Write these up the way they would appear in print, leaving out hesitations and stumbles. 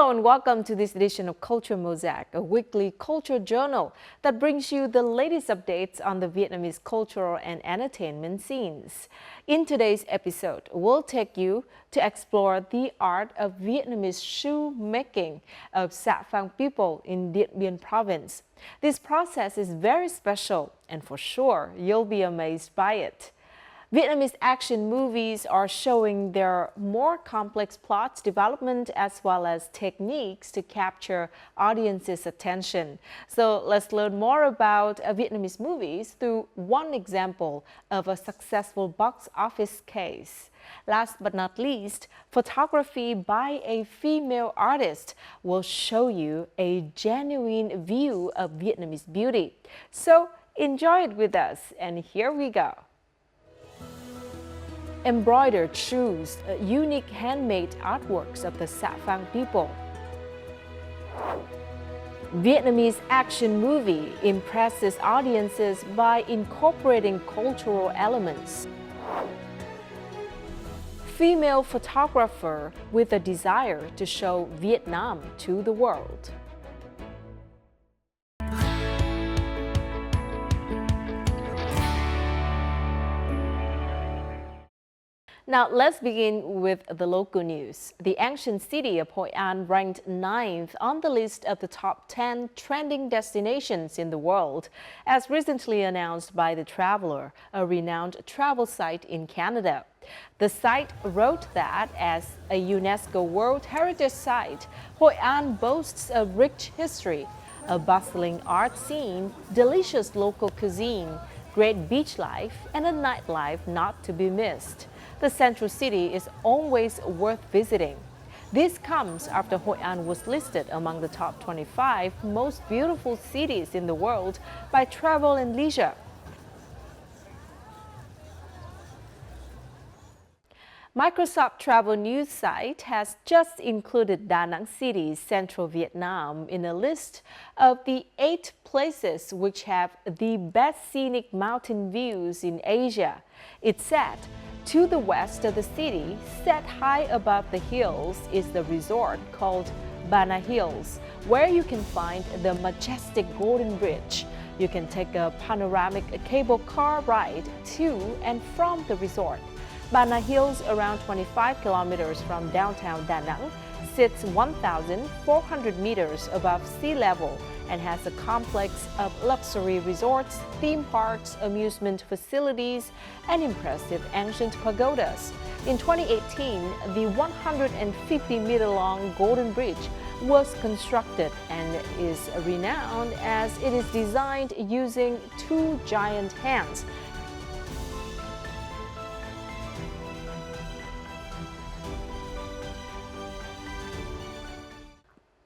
Hello and welcome to this edition of Culture Mosaic, a weekly culture journal that brings you the latest updates on the Vietnamese cultural and entertainment scenes. In today's episode, we'll take you to explore the art of Vietnamese shoe making of Xạ Phang people in Điện Biên province. This process is very special and for sure you'll be amazed by it. Vietnamese action movies are showing their more complex plots development as well as techniques to capture audiences' attention. So let's learn more about Vietnamese movies through one example of a successful box office case. Last but not least, photography by a female artist will show you a genuine view of Vietnamese beauty. So enjoy it with us, and here we go. Embroidered shoes, unique handmade artworks of the Xạ Phang people. Vietnamese action movie impresses audiences by incorporating cultural elements. Female photographer with a desire to show Vietnam to the world. Now, let's begin with the local news. The ancient city of Hội An ranked 9th on the list of the top 10 trending destinations in the world, as recently announced by The Traveler, a renowned travel site in Canada. The site wrote that as a UNESCO World Heritage Site, Hội An boasts a rich history, a bustling art scene, delicious local cuisine, great beach life, and a nightlife not to be missed. The central city is always worth visiting. This comes after Hội An was listed among the top 25 most beautiful cities in the world by Travel and Leisure. Microsoft Travel News site has just included Da Nang City, central Vietnam, in a list of the 8 places which have the best scenic mountain views in Asia. It said, to the west of the city, set high above the hills, is the resort called Bana Hills, where you can find the majestic Golden Bridge. You can take a panoramic cable car ride to and from the resort. Bana Hills, around 25 kilometers from downtown Da Nang, sits 1,400 meters above sea level and has a complex of luxury resorts, theme parks, amusement facilities, and impressive ancient pagodas. In 2018, the 150-meter-long Golden Bridge was constructed and is renowned as it is designed using 2 giant hands.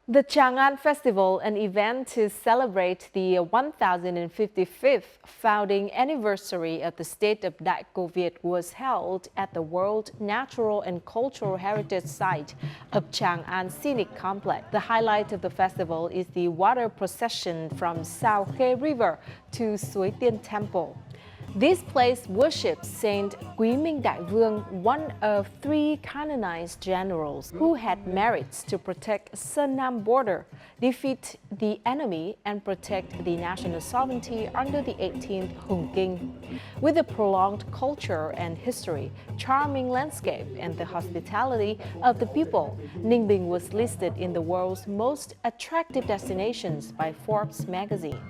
The Chang'an Festival, an event to celebrate the 1055th founding anniversary of the state of Đại Cô Việt, was held at the World Natural and Cultural Heritage Site of Chang'an Scenic Complex. The highlight of the festival is the water procession from Sao Khe River to Suối Tiên Temple. This place worships Saint Quý Minh Đại Vương, one of 3 canonized generals who had merits to protect Sơn Nam border, defeat the enemy, and protect the national sovereignty under the 18th Hùng Kinh. With a prolonged culture and history, charming landscape, and the hospitality of the people, Ninh Bình was listed in the world's most attractive destinations by Forbes magazine.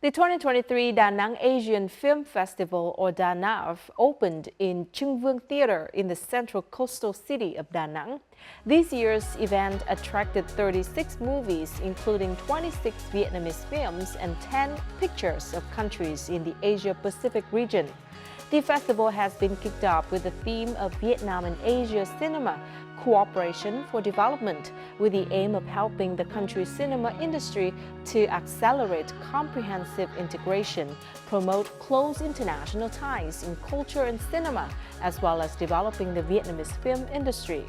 The 2023 Da Nang Asian Film Festival, or Da NAF, opened in Trưng Vương Theater in the central coastal city of Da Nang. This year's event attracted 36 movies, including 26 Vietnamese films and 10 pictures of countries in the Asia-Pacific region. The festival has been kicked off with the theme of Vietnam and Asia cinema, cooperation for development, with the aim of helping the country's cinema industry to accelerate comprehensive integration, promote close international ties in culture and cinema, as well as developing the Vietnamese film industry.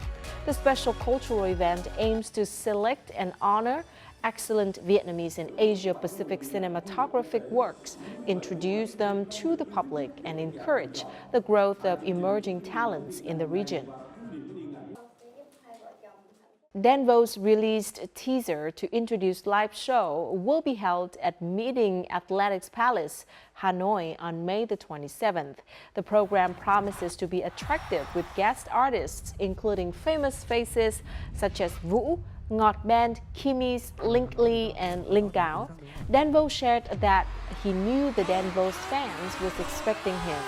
The special cultural event aims to select and honor excellent Vietnamese and Asia-Pacific cinematographic works, introduce them to the public, and encourage the growth of emerging talents in the region. Dan Vo's released teaser to introduce live show will be held at Meeting Athletics Palace, Hanoi on May the 27th. The program promises to be attractive with guest artists, including famous faces such as Vũ, Ngọt Band, Kimmy's, Link Lee, and Linh Gao. Dan Vo shared that he knew the Dan Vo's fans was expecting him.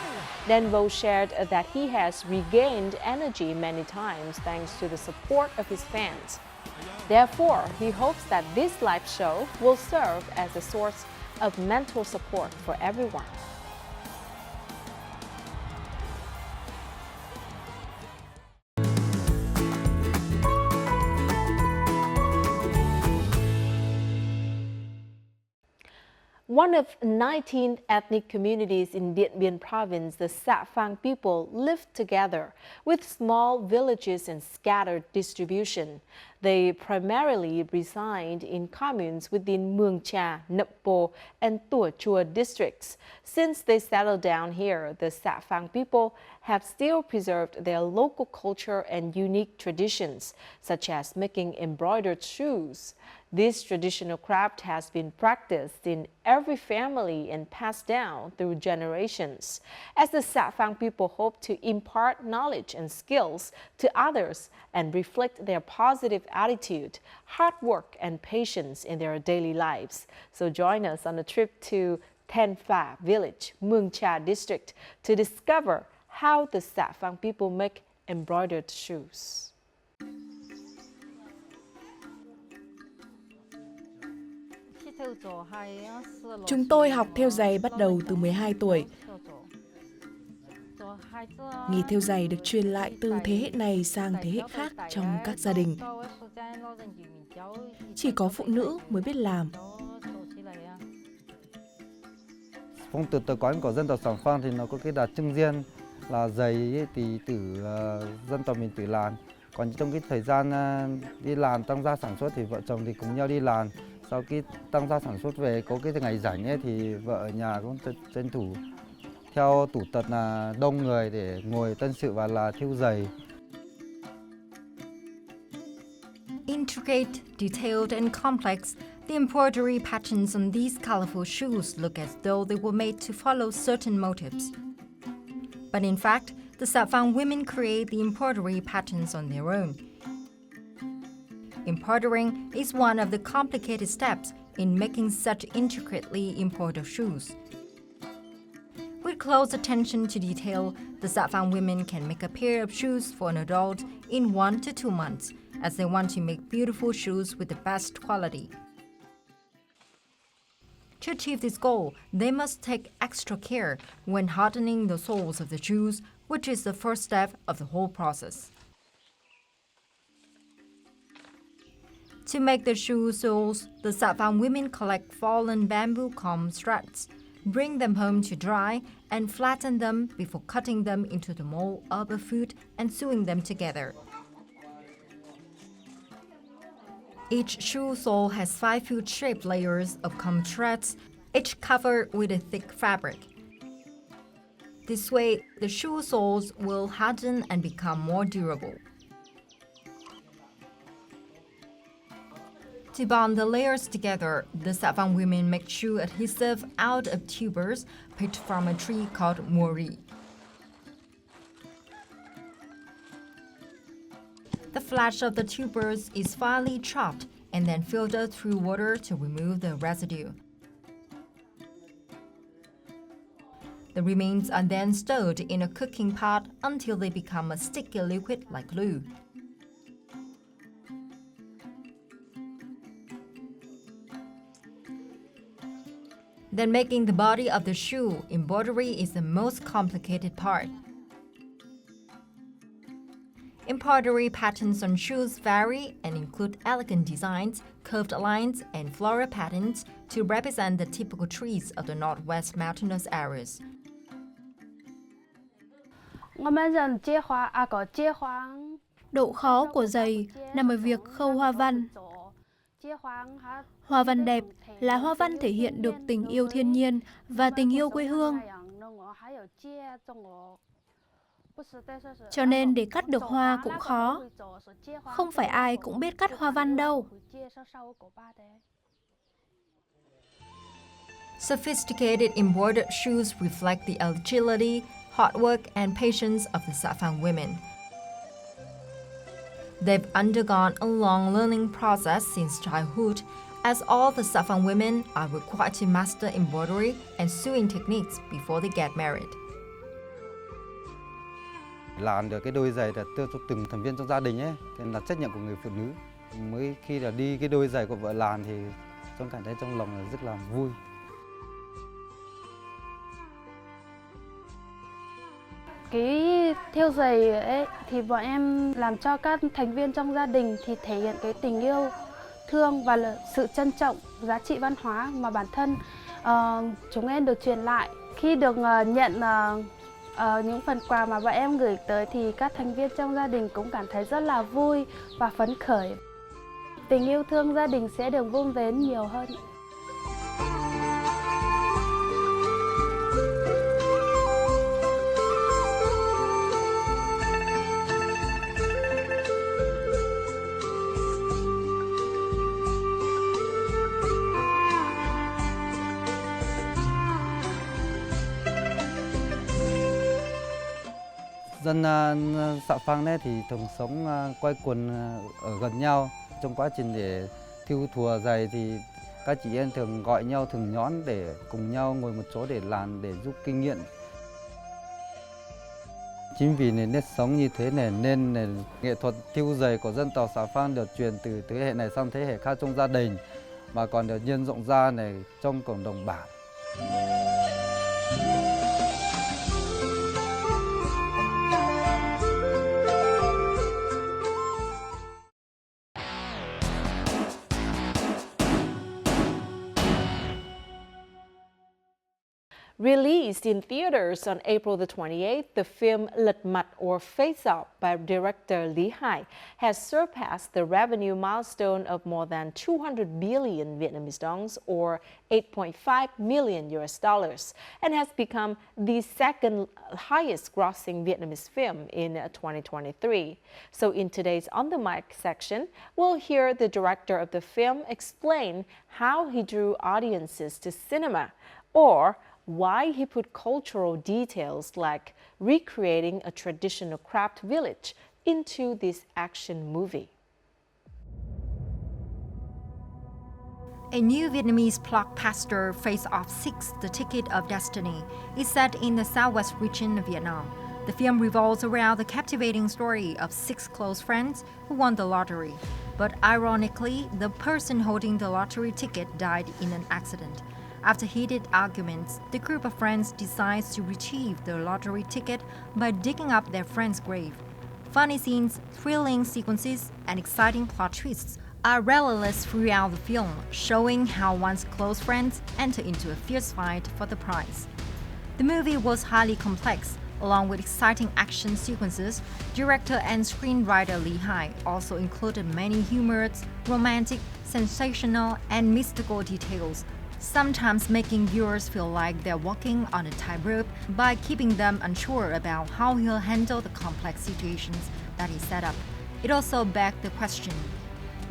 Dan Vo shared that he has regained energy many times thanks to the support of his fans. Therefore, he hopes that this live show will serve as a source of mental support for everyone. One of 19 ethnic communities in Điện Biên province, the Xạ Phang people live together with small villages and scattered distribution. They primarily reside in communes within Mường Trà, Nậm Pồ, and Tủa Chùa districts. Since they settled down here, the Xạ Phang people have still preserved their local culture and unique traditions, such as making embroidered shoes. This traditional craft has been practiced in every family and passed down through generations. As the Xạ Phang people hope to impart knowledge and skills to others and reflect their positive attitude, hard work, and patience in their daily lives. So join us on a trip to Then Pha village, Mường Trà district, to discover how the Xạ Phang people make embroidered shoes. Chúng tôi học thêu giày bắt đầu từ 12 tuổi. Nghề thêu giày được truyền lại từ thế hệ này sang thế hệ khác trong các gia đình. Chỉ có phụ nữ mới biết làm. Phong tục tập quán của dân tộc Xạ Phang thì nó có cái đặc trưng riêng là giày thì từ dân tộc mình tự làm. Còn trong cái thời gian đi làm tăng gia sản xuất thì vợ chồng thì cùng nhau đi làm. Sau khi tăng gia sản xuất về có cái ngày rảnh ấy, thì vợ ở nhà cũng tranh thủ theo tủ tật là đông người để ngồi tâm sự và là thêu giày. Intricate, detailed and complex, the embroidery patterns on these colorful shoes look as though they were made to follow certain motifs. But in fact, the Xạ Phang women create the embroidery patterns on their own. Embroidering is one of the complicated steps in making such intricately embroidered shoes. With close attention to detail, the Xạ Phang women can make a pair of shoes for an adult in 1 to 2 months, as they want to make beautiful shoes with the best quality. To achieve this goal, they must take extra care when hardening the soles of the shoes, which is the first step of the whole process. To make the shoe soles, the Xạ Phang women collect fallen bamboo comb strands, bring them home to dry, and flatten them before cutting them into the mold of a foot and sewing them together. Each shoe sole has 5 foot-shaped layers of comb threads, each covered with a thick fabric. This way, the shoe soles will harden and become more durable. To bond the layers together, the Xạ Phang women make shoe adhesive out of tubers picked from a tree called mori. The flesh of the tubers is finely chopped and then filtered through water to remove the residue. The remains are then stowed in a cooking pot until they become a sticky liquid like glue. Then making the body of the shoe, embroidery is the most complicated part. Embroidery patterns on shoes vary and include elegant designs, curved lines, and floral patterns to represent the typical trees of the northwest mountainous areas. Độ khó của giày nằm ở việc khâu hoa văn. Hoa văn đẹp là hoa văn thể hiện được tình yêu thiên nhiên và tình yêu quê hương. Cho nên để cắt được hoa cũng khó. Không phải ai cũng biết cắt hoa văn đâu. Sophisticated embroidered shoes reflect the agility, hard work, and patience of the Xạ Phang women. They've undergone a long learning process since childhood, as all the Xạ Phang women are required to master embroidery and sewing techniques before they get married. Làm được cái đôi giày là cho từng thành viên trong gia đình ấy, thì là trách nhiệm của người phụ nữ. Mới khi là đi cái đôi giày của vợ làm thì trong cảm thấy trong lòng là rất là vui. Cái thêu giày ấy thì bọn em làm cho các thành viên trong gia đình thì thể hiện cái tình yêu thương và là sự trân trọng giá trị văn hóa mà bản thân chúng em được truyền lại. Khi được nhận những phần quà mà bọn em gửi tới thì các thành viên trong gia đình cũng cảm thấy rất là vui và phấn khởi. Tình yêu thương gia đình sẽ được vun vén nhiều hơn. Dân Xạ Phang này thì thường sống quây quần ở gần nhau. Trong quá trình để thêu thùa giày thì các chị em thường gọi nhau thường nhón để cùng nhau ngồi một chỗ để làm, để giúp kinh nghiệm. Chính vì nếp sống như thế này nên nghệ thuật thêu giày của dân tộc Xạ Phang được truyền từ thế hệ này sang thế hệ khác trong gia đình, mà còn được nhân rộng ra trong cộng đồng bản. Released in theaters on April the 28th, the film Lật Mặt or Face Off by director Lý Hải has surpassed the revenue milestone of more than 200 billion Vietnamese đồng or 8.5 million US dollars and has become the second highest grossing Vietnamese film in 2023. So in today's On the Mic section, we'll hear the director of the film explain how he drew audiences to cinema, or why he put cultural details like recreating a traditional craft village into this action movie. A new Vietnamese blockbuster, Face Off 6, The Ticket of Destiny, is set in the southwest region of Vietnam. The film revolves around the captivating story of 6 close friends who won the lottery. But ironically, the person holding the lottery ticket died in an accident. After heated arguments, the group of friends decides to retrieve the lottery ticket by digging up their friend's grave. Funny scenes, thrilling sequences, and exciting plot twists are relentless throughout the film, showing how one's close friends enter into a fierce fight for the prize. The movie was highly complex. Along with exciting action sequences, director and screenwriter Lý Hải also included many humorous, romantic, sensational, and mystical details, sometimes making viewers feel like they're walking on a tightrope by keeping them unsure about how he'll handle the complex situations that he set up. It also begged the question,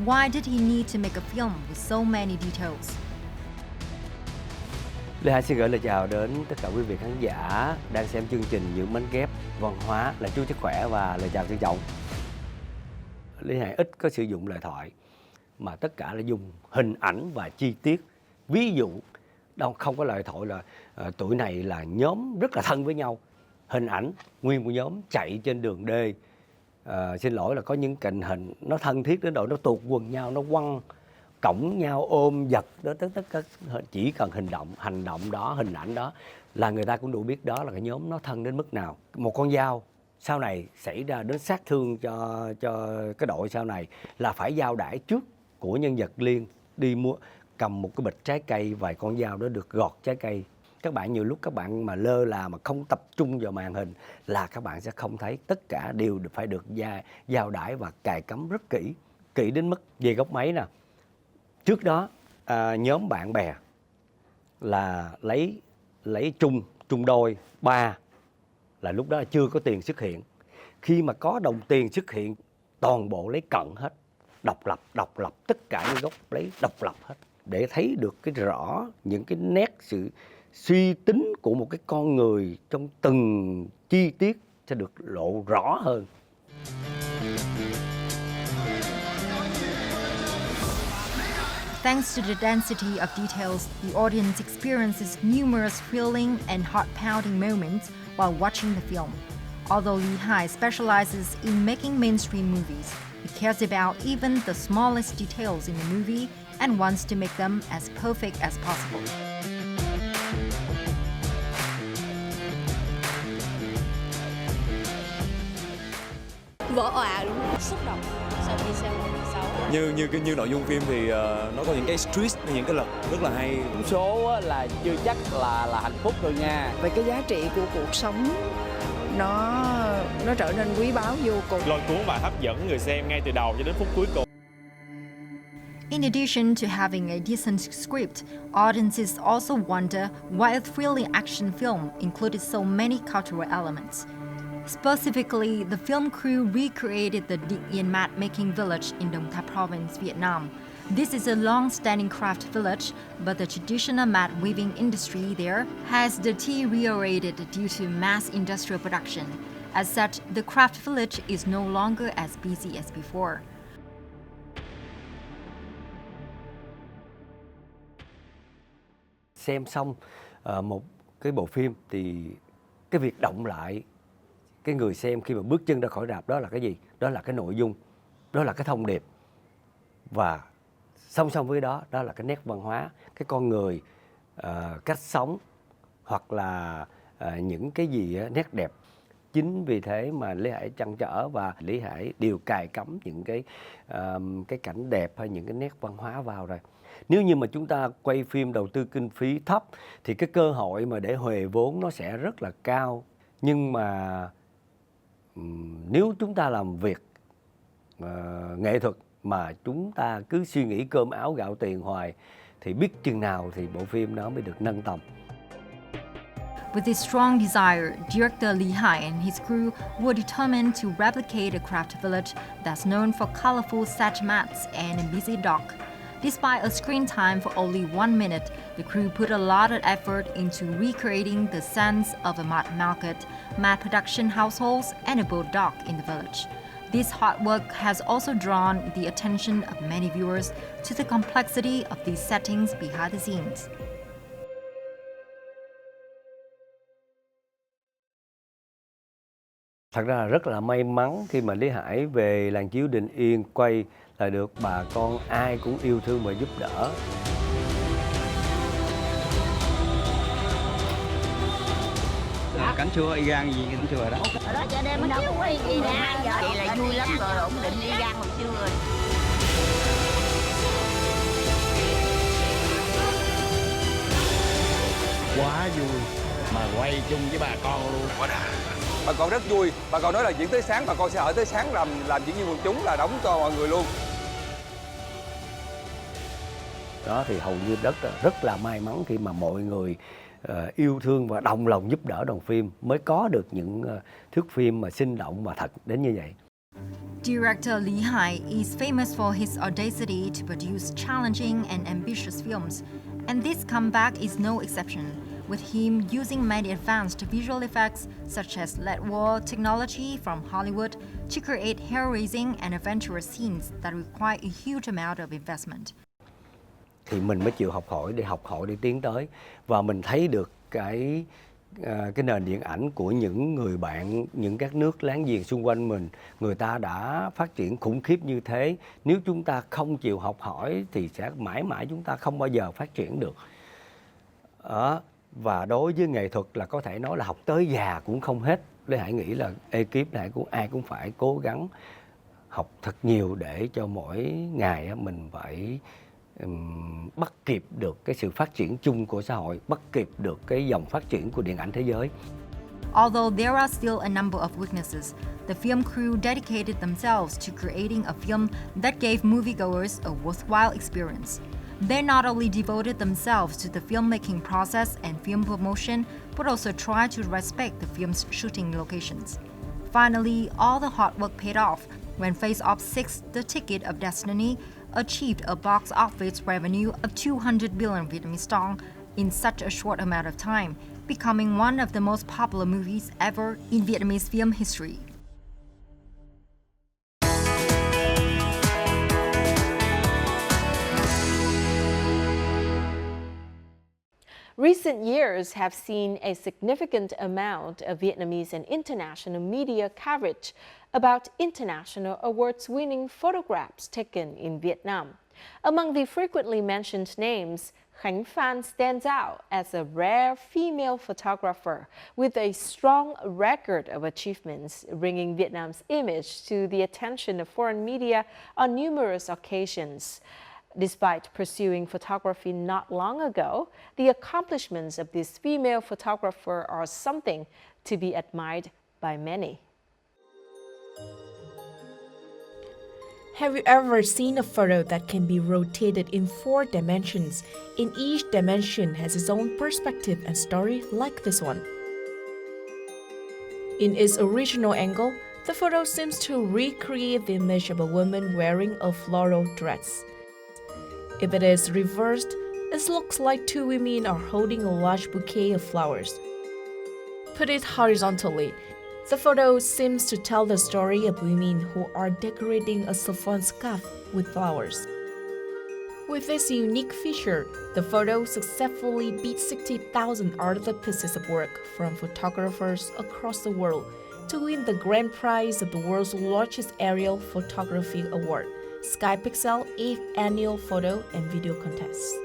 why did he need to make a film with so many details? Lê Hải xin gửi lời chào đến tất cả quý vị khán giả đang xem chương trình Những Mảnh Ghép Văn hóa, là chú sức khỏe và lời chào trân trọng. Lê Hải ít có sử dụng lời thoại mà tất cả là dùng hình ảnh và chi tiết. Ví dụ, đâu không có lời thoại là tụi này là nhóm rất là thân với nhau. Hình ảnh nguyên một nhóm chạy trên đường D. Xin lỗi là có những cảnh hình nó thân thiết đến độ nó tuột quần nhau, nó quăng cõng nhau, ôm giật đó, tất cả chỉ cần hành động đó, hình ảnh đó là người ta cũng đủ biết đó là cái nhóm nó thân đến mức nào. Một con dao sau này xảy ra đến sát thương cho cái đội sau này là phải giao đãi trước của nhân vật Liên đi mua, cầm một cái bịch trái cây, vài con dao đó được gọt trái cây. Các bạn nhiều lúc các bạn mà lơ là mà không tập trung vào màn hình là các bạn sẽ không thấy, tất cả đều phải được giao đãi và cài cắm rất kỹ đến mức về góc máy nè. Trước đó nhóm bạn bè là lấy chung đôi 3, là lúc đó chưa có tiền xuất hiện. Khi mà có đồng tiền xuất hiện, toàn bộ lấy cận hết, độc lập tất cả những gốc lấy độc lập hết, để thấy được cái rõ những cái nét sự suy tính của một cái con người trong từng chi tiết sẽ được lộ rõ hơn. Thanks to the density of details, the audience experiences numerous thrilling and heart-pounding moments while watching the film. Although Lee Hai specializes in making mainstream movies, he cares about even the smallest details in the movie and wants to make them as perfect as possible. Vỡ òa luôn, xúc động sau khi xem một như nội dung phim thì nó có những cái twist, những cái lật rất là hay. Số là chưa chắc là hạnh phúc rồi nha. Về cái giá trị của cuộc sống nó trở nên quý báu vô cùng. Lôi cuốn và hấp dẫn người xem ngay từ đầu cho đến phút cuối cùng. In addition to having a decent script, audiences also wonder why a thrilling action film included so many cultural elements. Specifically, the film crew recreated the Điện Biên mat-making village in Đồng Tháp province, Vietnam. This is a long-standing craft village, but the traditional mat weaving industry there has deteriorated due to mass industrial production. As such, the craft village is no longer as busy as before. Xem xong một cái bộ phim thì cái việc động lại cái người xem khi mà bước chân ra khỏi rạp đó là cái gì? Đó là cái nội dung, đó là cái thông điệp. Và song song với đó, đó là cái nét văn hóa, cái con người, cách sống hoặc là những cái gì nét đẹp. Chính vì thế mà Lý Hải trăn trở và Lý Hải đều cài cắm những cái cảnh đẹp hay những cái nét văn hóa vào rồi. Nếu như mà chúng ta quay phim đầu tư kinh phí thấp thì cái cơ hội mà để huề vốn nó sẽ rất là cao. Nhưng mà nếu chúng ta làm việc nghệ thuật mà chúng ta cứ suy nghĩ cơm áo gạo tiền hoài thì biết chừng nào thì bộ phim đó mới được nâng tầm. With this strong desire, director Lee Hai and his crew were determined to replicate a craft village that's known for colorful thatch mats and a busy dock. Despite a screen time for only 1 minute, the crew put a lot of effort into recreating the sense of a mat market, mat production households, and a boat dock in the village. This hard work has also drawn the attention of many viewers to the complexity of these settings behind the scenes. Thật ra là rất là may mắn khi mà Lý Hải về làng chiếu Định Yên quay là được bà con ai cũng yêu thương và giúp đỡ. Cảnh xưa y gan gì cảnh xưa đó. Ở đó chợ đêm mới đâu có y gan giờ. Vậy là vui lắm rồi, ổn định y gan hồi xưa rồi. Quá vui mà quay chung với bà con luôn. Quá đã. Bà con rất vui, bà con nói là diễn tới sáng, bà con sẽ ở tới sáng làm diễn viên quần chúng là đóng cho mọi người luôn. Đó thì hầu như rất là may mắn khi mà mọi người yêu thương và đồng lòng giúp đỡ đoàn phim mới có được những thước phim mà sinh động và thật đến như vậy. Director Lee Hai is famous for his audacity to produce challenging and ambitious films, and this comeback is no exception, with him using many advanced visual effects such as LED wall technology from Hollywood to create hair-raising and adventurous scenes that require a huge amount of investment. Thì mình mới chịu học hỏi để tiến tới, và mình thấy được cái nền điện ảnh của những người bạn, những các nước láng giềng xung quanh mình, người ta đã phát triển khủng khiếp như thế. Nếu chúng ta không chịu học hỏi thì sẽ mãi mãi chúng ta không bao giờ phát triển được. Và đối với nghệ thuật là có thể nói là học tới già cũng không hết. Lê Hải nghĩ là ekip này ai cũng phải cố gắng học thật nhiều để cho mỗi ngày mình phải bắt kịp được cái sự phát triển chung của xã hội, bắt kịp được cái dòng phát triển của điện ảnh thế giới. Although there are still a number of weaknesses, the film crew dedicated themselves to creating a film that gave moviegoers a worthwhile experience. They not only devoted themselves to the filmmaking process and film promotion, but also tried to respect the film's shooting locations. Finally, all the hard work paid off when Face Off 6: The Ticket of Destiny achieved a box office revenue of 200 billion Vietnamese dong in such a short amount of time, becoming one of the most popular movies ever in Vietnamese film history. Recent years have seen a significant amount of Vietnamese and international media coverage about international awards-winning photographs taken in Vietnam. Among the frequently mentioned names, Phan stands out as a rare female photographer with a strong record of achievements, bringing Vietnam's image to the attention of foreign media on numerous occasions. Despite pursuing photography not long ago, the accomplishments of this female photographer are something to be admired by many. Have you ever seen a photo that can be rotated in 4 dimensions, and each dimension has its own perspective and story like this one? In its original angle, the photo seems to recreate the image of a woman wearing a floral dress. If it is reversed, it looks like 2 women are holding a large bouquet of flowers. Put it horizontally, the photo seems to tell the story of women who are decorating a chiffon scarf with flowers. With this unique feature, the photo successfully beat 60,000 other pieces of work from photographers across the world to win the grand prize of the world's largest aerial photography award, Skypixel 8th Annual Photo and Video Contest.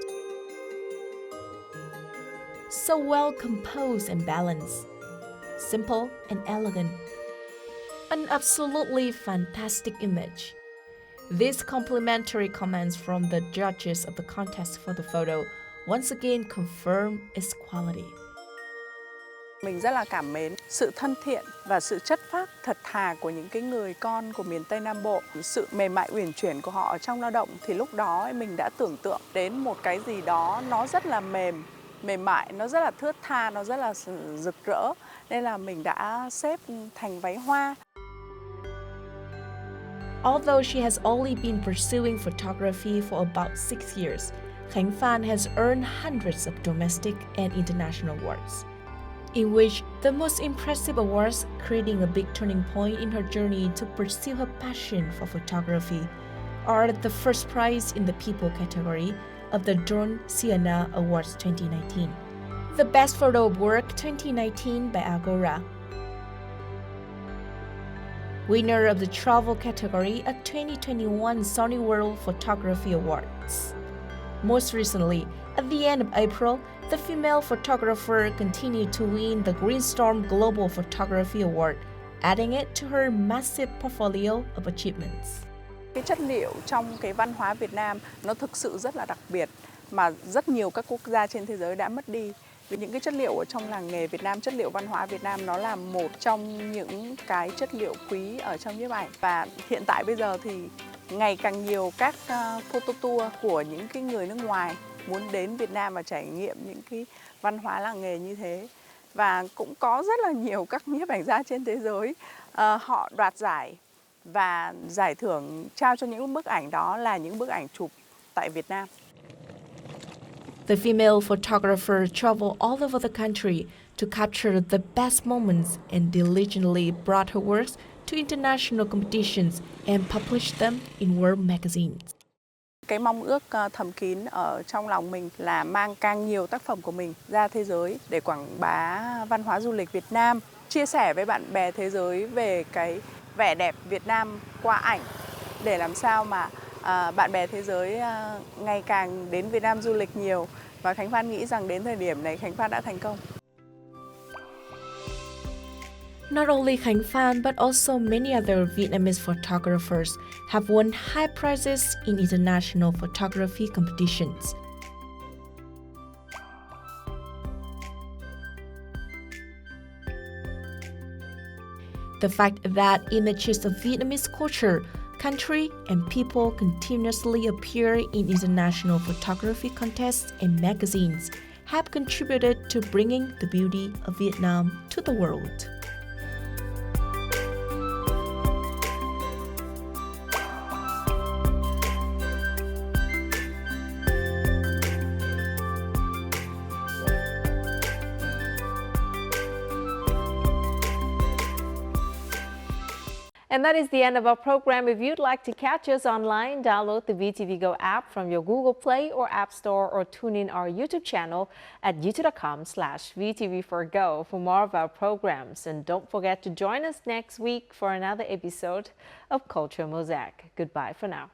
So well composed and balanced, simple and elegant. An absolutely fantastic image. These complimentary comments from the judges of the contest for the photo once again confirm its quality. Mình rất là cảm mến sự thân thiện và sự chất phác thật thà của những cái người con của miền Tây Nam Bộ. Sự mềm mại uyển chuyển của họ trong lao động thì lúc đó mình đã tưởng tượng đến một cái gì đó nó rất là mềm mại, nó rất là thướt tha, nó rất là rực rỡ. Nên là mình đã xếp thành váy hoa. Although she has only been pursuing photography for about 6 years, Phan has earned hundreds of domestic and international awards, in which the most impressive awards, creating a big turning point in her journey to pursue her passion for photography, are the first prize in the People category of the Drone Siena Awards 2019, the Best Photo Work 2019 by Agora, winner of the Travel category at 2021 Sony World Photography Awards. Most recently, at the end of April, the female photographer continued to win the Green Storm Global Photography Award, adding it to her massive portfolio of achievements. Cái chất liệu trong cái văn hóa Việt Nam nó thực sự rất là đặc biệt mà rất nhiều các quốc gia trên thế giới đã mất đi. Vì những cái chất liệu ở trong làng nghề Việt Nam, chất liệu văn hóa Việt Nam nó là một trong những cái chất liệu quý ở trong nhiếp ảnh. Và hiện tại bây giờ thì ngày càng nhiều các photo tour của những cái người nước ngoài muốn đến Việt Nam và trải nghiệm những cái văn hóa làng nghề như thế. Và cũng có rất là nhiều các nhiếp ảnh gia trên thế giới họ đoạt giải và giải thưởng trao cho những bức ảnh đó là những bức ảnh chụp tại Việt Nam. The female photographer traveled all over the country to capture the best moments and diligently brought her works to international competitions and published them in world magazines. Cái mong ước thầm kín ở trong lòng mình là mang càng nhiều tác phẩm của mình ra thế giới để quảng bá văn hóa du lịch Việt Nam, chia sẻ với bạn bè thế giới về cái vẻ đẹp Việt Nam qua ảnh để làm sao mà bạn bè thế giới ngày càng đến Việt Nam du lịch nhiều. Và Phan nghĩ rằng đến thời điểm này Phan đã thành công. Not only Phan but also many other Vietnamese photographers have won high prizes in international photography competitions. The fact that images of Vietnamese culture, country, and people continuously appear in international photography contests and magazines have contributed to bringing the beauty of Vietnam to the world. And that is the end of our program. If you'd like to catch us online, download the VTV Go app from your Google Play or App Store, or tune in our YouTube channel at youtube.com/VTV4Go for more of our programs. And don't forget to join us next week for another episode of Culture Mosaic. Goodbye for now.